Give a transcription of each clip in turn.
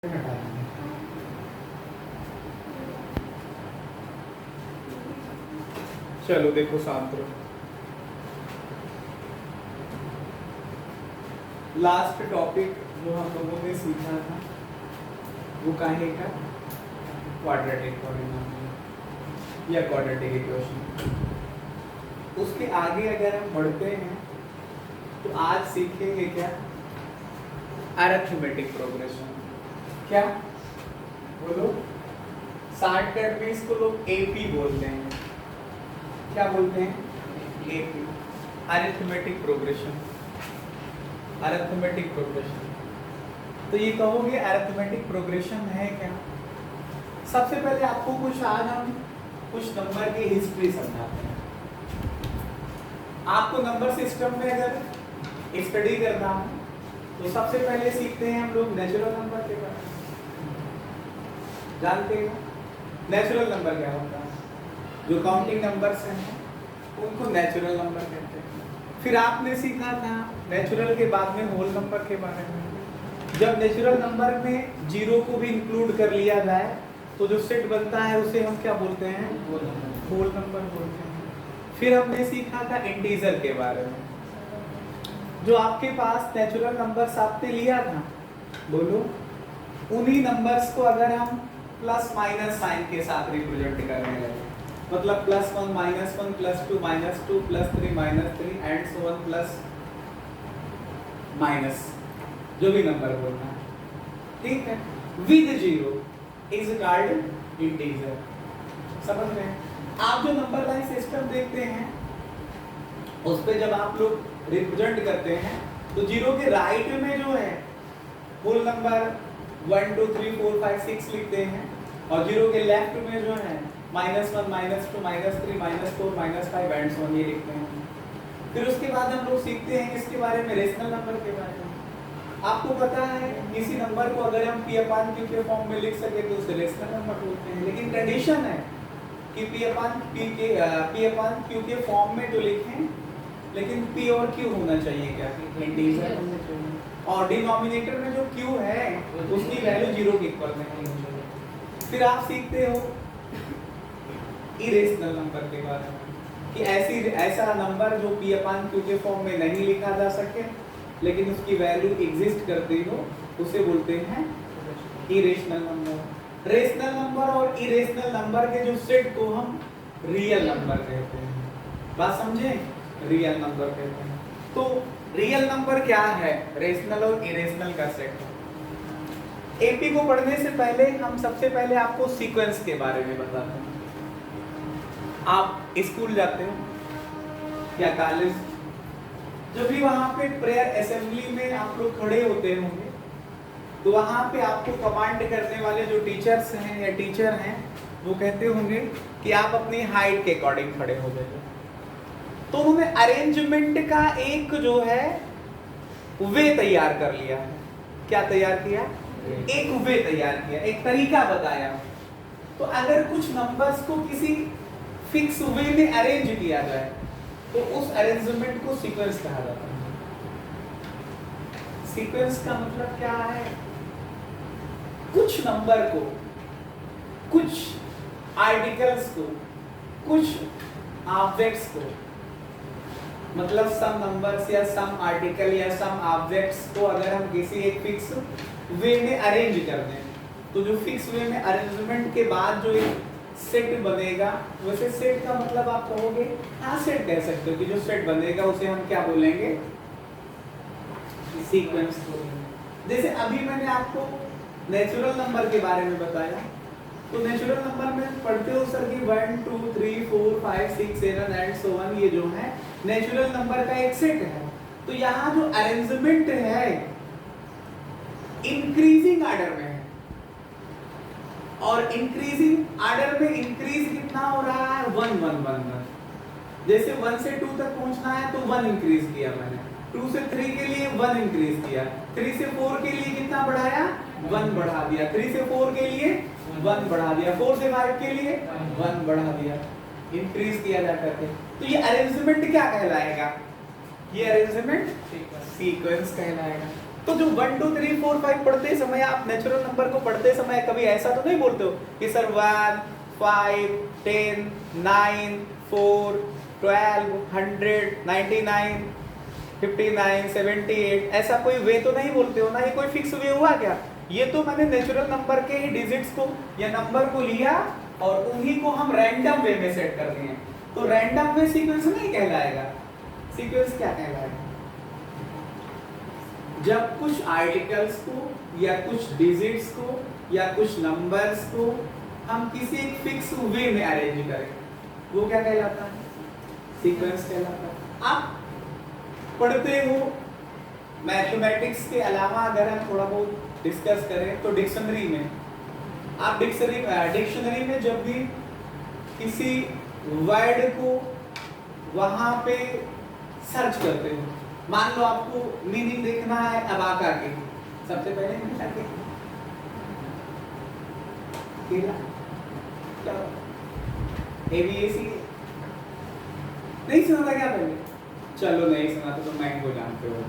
चलो देखो शांत रहो। लास्ट टॉपिक जो हम लोगों ने सीखा था वो काहे का क्वाड्रेटिक पॉलिनोमियल या क्वाड्रेटिक इक्वेशन। उसके आगे अगर हम बढ़ते हैं तो आज सीखेंगे क्या, अरिथमेटिक प्रोग्रेशन। क्या बोलो, शॉर्टकट में इसको लोग एपी बोलते हैं। क्या बोलते हैं? AP, arithmetic progression. Arithmetic progression तो ये कहोगे अरिथमेटिक प्रोग्रेशन है क्या? सबसे पहले आपको कुछ आज हम कुछ नंबर की हिस्ट्री समझाते हैं। आपको नंबर सिस्टम में अगर स्टडी करना हो तो सबसे पहले सीखते हैं हम लोग नेचुरल नंबर के बारे में। जानते हो नेचुरल नंबर क्या होता है? जो काउंटिंग नंबर्स हैं उनको नेचुरल नंबर कहते हैं। फिर आपने सीखा था नेचुरल के बाद में होल नंबर के बारे में। जब नेचुरल नंबर में जीरो को भी इंक्लूड कर लिया जाए तो जो सेट बनता है उसे हम क्या बोलते हैं? होल नंबर बोलते हैं। फिर हमने सीखा था इंटीजर के बारे में। जो आपके पास नेचुरल नंबर्स आपने लिया था, बोलो, उन्हीं नंबर्स को अगर हम प्लस माइनस साइन के साथ रिप्रेजेंट करने लगे, मतलब +1 -1 +2 -2 +3 -3 and so on plus minus जो भी नंबर बोलना है, ठीक है, with zero is called integer. समझ रहे हैं? आप जो नंबर लाइन सिस्टम देखते हैं उस पे जब आप लोग रिप्रेजेंट करते हैं तो जीरो के राइट में जो है होल नंबर 1 2 3 4 5 6 लिखते हैं और जीरो के लेफ्ट में जो है -1 -2 -3 -4 -5 एंड सो ऑन ये लिखते हैं। फिर उसके बाद हम लोग सीखते हैं किसके बारे में? रेशनल नंबर के बारे में। आपको पता है किसी नंबर को अगर हम P/Q के फॉर्म में लिख सके तो उसे रेशनल नंबर बोलते हैं, लेकिन कंडीशन है कि P/Q के फॉर्म में तो लिखें लेकिन P और Q होना चाहिए क्या? इंटीजर होना चाहिए। और डिनोमिनेटर में जो Q है उसकी वैल्यू जीरो के इक्वल नहीं होनी चाहिए। फिर आप सीखते हो इरेशनल नंबर के बारे में कि ऐसा नंबर जो P/Q के फॉर्म में नहीं लिखा जा सके लेकिन उसकी वैल्यू एग्जिस्ट करती हो उसे बोलते हैं इरेशनल नंबर। रेशनल नंबर और इरेशनल नंबर के जो सेट को हम रियल नंबर कहते हैं। बात समझे? रियल नंबर कहते हैं। तो रियल नंबर क्या है? रेशनल और इरेशनल का सेट। एपी को पढ़ने से पहले हम सबसे पहले आपको सीक्वेंस के बारे में बताते हैं। आप स्कूल जाते हो या कॉलेज, जब भी वहां पे प्रेयर असेंबली में आप लोग खड़े होते होंगे तो वहां पे आपको कमांड करने वाले जो टीचर्स हैं या टीचर हैं वो कहते होंगे कि आप अपनी हाइट के अकॉर्डिंग खड़े हो जाइए। तो उन्होंने अरेंजमेंट का एक जो है वे तैयार कर लिया है। क्या तैयार किया? एक वे तैयार किया, एक तरीका बताया। तो अगर कुछ नंबर्स को किसी फिक्स वे में अरेंज किया जाए तो उस अरेंजमेंट को सीक्वेंस कहा जाता है। सीक्वेंस का मतलब क्या है? कुछ नंबर को, कुछ आर्टिकल्स को, कुछ ऑब्जेक्ट्स को, मतलब सम नंबर्स या सम आर्टिकल या सम ऑब्जेक्ट्स को अगर हम किसी एक फिक्स वे में अरेंज कर दें तो जो फिक्स वे में अरेंजमेंट के बाद जो एक सेट बनेगा, वैसे सेट का मतलब आप कहोगे, हाँ सेट कह सकते हो कि जो सेट बनेगा उसे हम क्या बोलेंगे? सीक्वेंस बोलेंगे। जैसे अभी मैंने आपको नेचुरल नंबर के बारे में बताया तो नेचुरल नंबर में पढ़ते हो सर कि 1 2 3 4 5 6 7 एंड सो ऑन ये जो है नेचुरल नंबर का एक सेट है। तो यहाँ जो अरेंजमेंट है इंक्रीजिंग ऑर्डर में है और इंक्रीजिंग ऑर्डर में इंक्रीज कितना हो रहा है? 1 1 1 1। जैसे 1 से 2 तक पहुंचना है तो 1 इंक्रीज किया मैंने, 2 से 3 के लिए 1 इंक्रीज किया, 3 से 4 के लिए कितना बढ़ाया? 1 बढ़ा दिया, 3 से 4 के लिए 1 बढ़ा दिया, 4 से 5 के लिए 1 बढ़ा दिया, इंक्रीज किया जा करके। तो ये अरेंजमेंट क्या कहलाएगा? ये अरेंजमेंट सीक्वेंस कहलाएगा। तो जो 1 2 3 4 5 पढ़ते समय आप नेचुरल नंबर को पढ़ते समय कभी ऐसा तो नहीं बोलते हो कि सर 1 5 10 9 4 12 100 99 59 78 ऐसा कोई वे तो नहीं बोलते हो ना, ये कोई फिक्स वे हुआ क्या? ये तो मैंने नेचुरल नंबर के ही डिजिट्स को या नंबर को लिया और उन्हीं को हम रैंडम वे में सेट कर दिए। तो रैंडम वे सीक्वेंस नहीं कहलाएगा। सीक्वेंस क्या कहलाएगा? जब कुछ आर्टिकल्स को या कुछ डिजिट्स को या कुछ नंबर्स को हम किसी एक फिक्स वे में अरेंज करें, वो क्या कहलाता है? सीक्वेंस कहलाता है। आप पढ़ते हो मैथमेटिक्स के अलावा अगर हम थोड़ा बहुत डिस्कस करें तो डिक्शनरी में आप डिक्शनरी में जब भी किसी वर्ड को वहां पे सर्च करते हो, मान लो आपको मीनिंग देखना है अबाका की, सबसे पहले केला क्या एबीएसी नहीं सुना था क्या पहले? चलो नहीं सुना तो मैंगो जानते हो,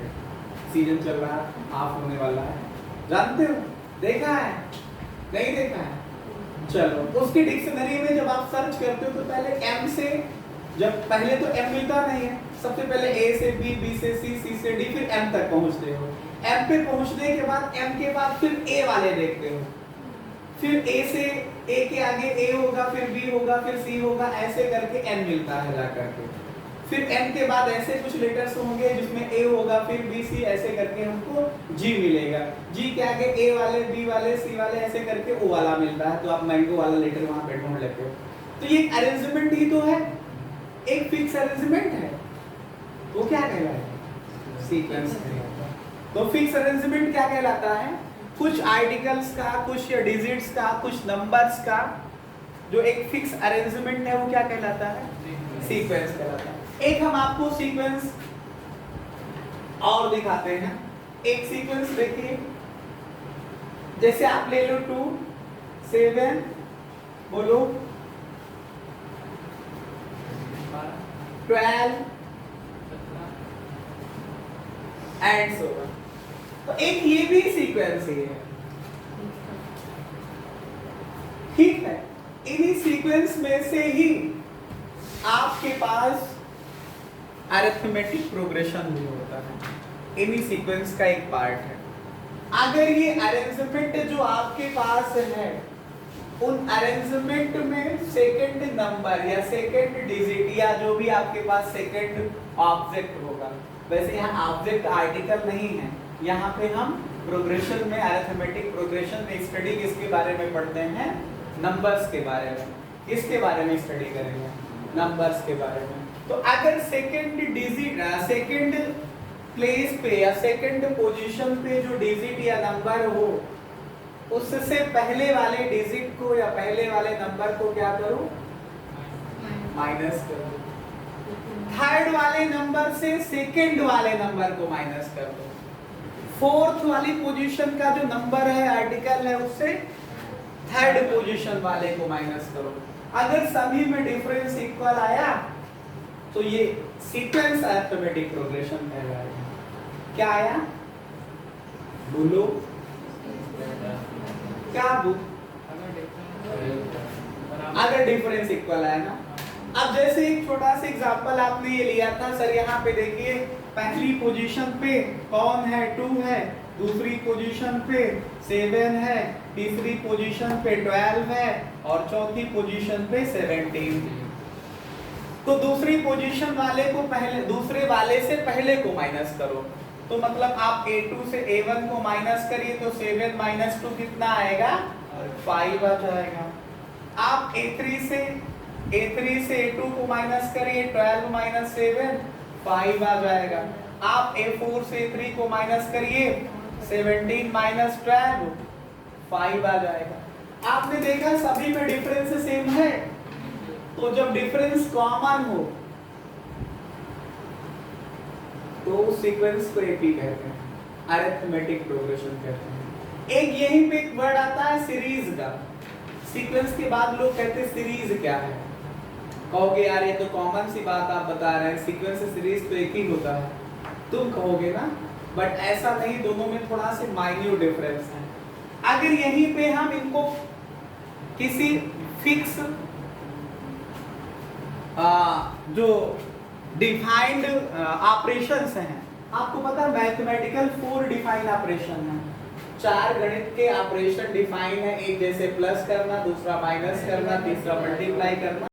सीजन चल रहा है, ऑफ होने वाला है, जानते हो? देखा है? नहीं देखा है? चलो उसकी डिक्शनरी में जब आप सर्च करते हो तो पहले एम से, जब पहले तो एम मिलता नहीं है, सबसे पहले ए से बी, बी से सी, सी से डी, फिर एम तक पहुंचते हो। एम पे पहुंचने के बाद एम के बाद फिर ए वाले देखते हो, फिर ए से ए के आगे ए होगा, फिर बी होगा, फिर सी होगा, ऐसे करके एन मिलता है जाकर के। फिर एम के बाद ऐसे कुछ लेटर्स होंगे जिसमें ए होगा, फिर बी सी, ऐसे करके हमको जी मिलेगा। जी के आगे ए वाले, बी वाले, सी वाले, ऐसे करके ओ वाला मिलता है, तो आप मैंगो वाला लेटर वहां पे ढूंढ लेते हो। तो ये अरेंजमेंट ही तो है, एक फिक्स अरेंजमेंट है, वो क्या कहलाता है? सीक्वेंस कहलाता है। तो फिक्स अरेंजमेंट क्या कहलाता है? कुछ आर्टिकल्स का, कुछ डिजिट्स का, कुछ नंबर्स का जो एक फिक्स अरेंजमेंट है, वो क्या कहलाता है? सीक्वेंस कहलाता है। एक हम आपको सीक्वेंस और दिखाते हैं। एक सीक्वेंस देखिए, जैसे आप ले लो 2 7 बोलो 12 एंड सो ऑन। तो एक ये भी सीक्वेंस ही है, ठीक है। इन्हीं सीक्वेंस में से ही आपके पास अरिथमेटिक प्रोग्रेशन भी होता है, इन्हीं सीक्वेंस का एक पार्ट है। अगर ये अरेंजमेंट जो आपके पास है, उन अरेंजमेंट में सेकंड नंबर या सेकंड डिजिट या जो भी आपके पास सेकंड ऑब्जेक्ट होगा, वैसे यहाँ ऑब्जेक्ट आर्टिकल नहीं है, यहाँ पे हम प्रोग्रेशन में, अरिथमेटिक प्रोग्रेशन में स्टडी किसके बारे में पढ़ते हैं? नंबर्स के बारे में। किसके बारे में स्टडी करेंगे? नंबर्स के बारे में। तो अगर सेकंड डिजिट, सेकंड प्लेस पे या सेकंड पोजीशन पे जो डिजिट या नंबर हो, उससे पहले वाले डिजिट को या पहले वाले नंबर को क्या करो? माइनस करो। थर्ड वाले नंबर से सेकंड वाले नंबर को माइनस कर दो। फोर्थ वाली पोजीशन का जो नंबर है, आर्टिकल है, उससे थर्ड पोजीशन वाले को माइनस करो। अगर सभी में डिफरेंस इक्वल आया तो ये सीक्वेंस अरिथमेटिक प्रोग्रेशन कहलाएगा। क्या आया? बोलो क्या? अगर डिफरेंस इक्वल आया ना। अब जैसे एक छोटा सा एग्जांपल आपने ये लिया था, सर यहाँ पे देखिए, पहली पोजीशन पे कौन है? 2 है, दूसरी पोजीशन पे 7 है, तीसरी पोजीशन पे 12 है और चौथी पोजीशन पे 17 है। तो दूसरी पोजीशन वाले को पहले, दूसरे वाले से पहले को माइनस करो। तो मतलब आप A2 से A1 को माइनस करिए तो 7 - 2 कितना आएगा? 5 आ जाएगा। आप A3 से A2 को माइनस करिए, 12 - 7 5 आ जाएगा। आप A4 से A3 को माइनस करिए, 17 - 12 5 आ जाएगा। आपने देखा सभी में डिफरेंस सेम है, तो जब डिफरेंस कॉमन हो तो उस सीक्वेंस को एक ही कहते हैं, अरिथमेटिक प्रोग्रेशन कहते हैं। एक यहीं पे एक वर्ड आता है सीरीज का। सीक्वेंस के बाद लोग कहते हैं सीरीज क्या है? कहोगे यार ये तो कॉमन सी बात आप बता रहे हैं, सीक्वेंस से सीरीज तो एक ही होता है। तुम कहोगे ना बट ऐसा नहीं, दोनों में थोड़ा से माइन्यूट डिफरेंस है। अगर यहीं पे हम इनको किसी फिक्स जो डिफाइंड ऑपरेशंस हैं, आपको पता है मैथमेटिकल 4 डिफाइंड ऑपरेशन है, 4 गणित के ऑपरेशन डिफाइन है, एक जैसे प्लस करना, दूसरा माइनस करना, तीसरा मल्टीप्लाई करना,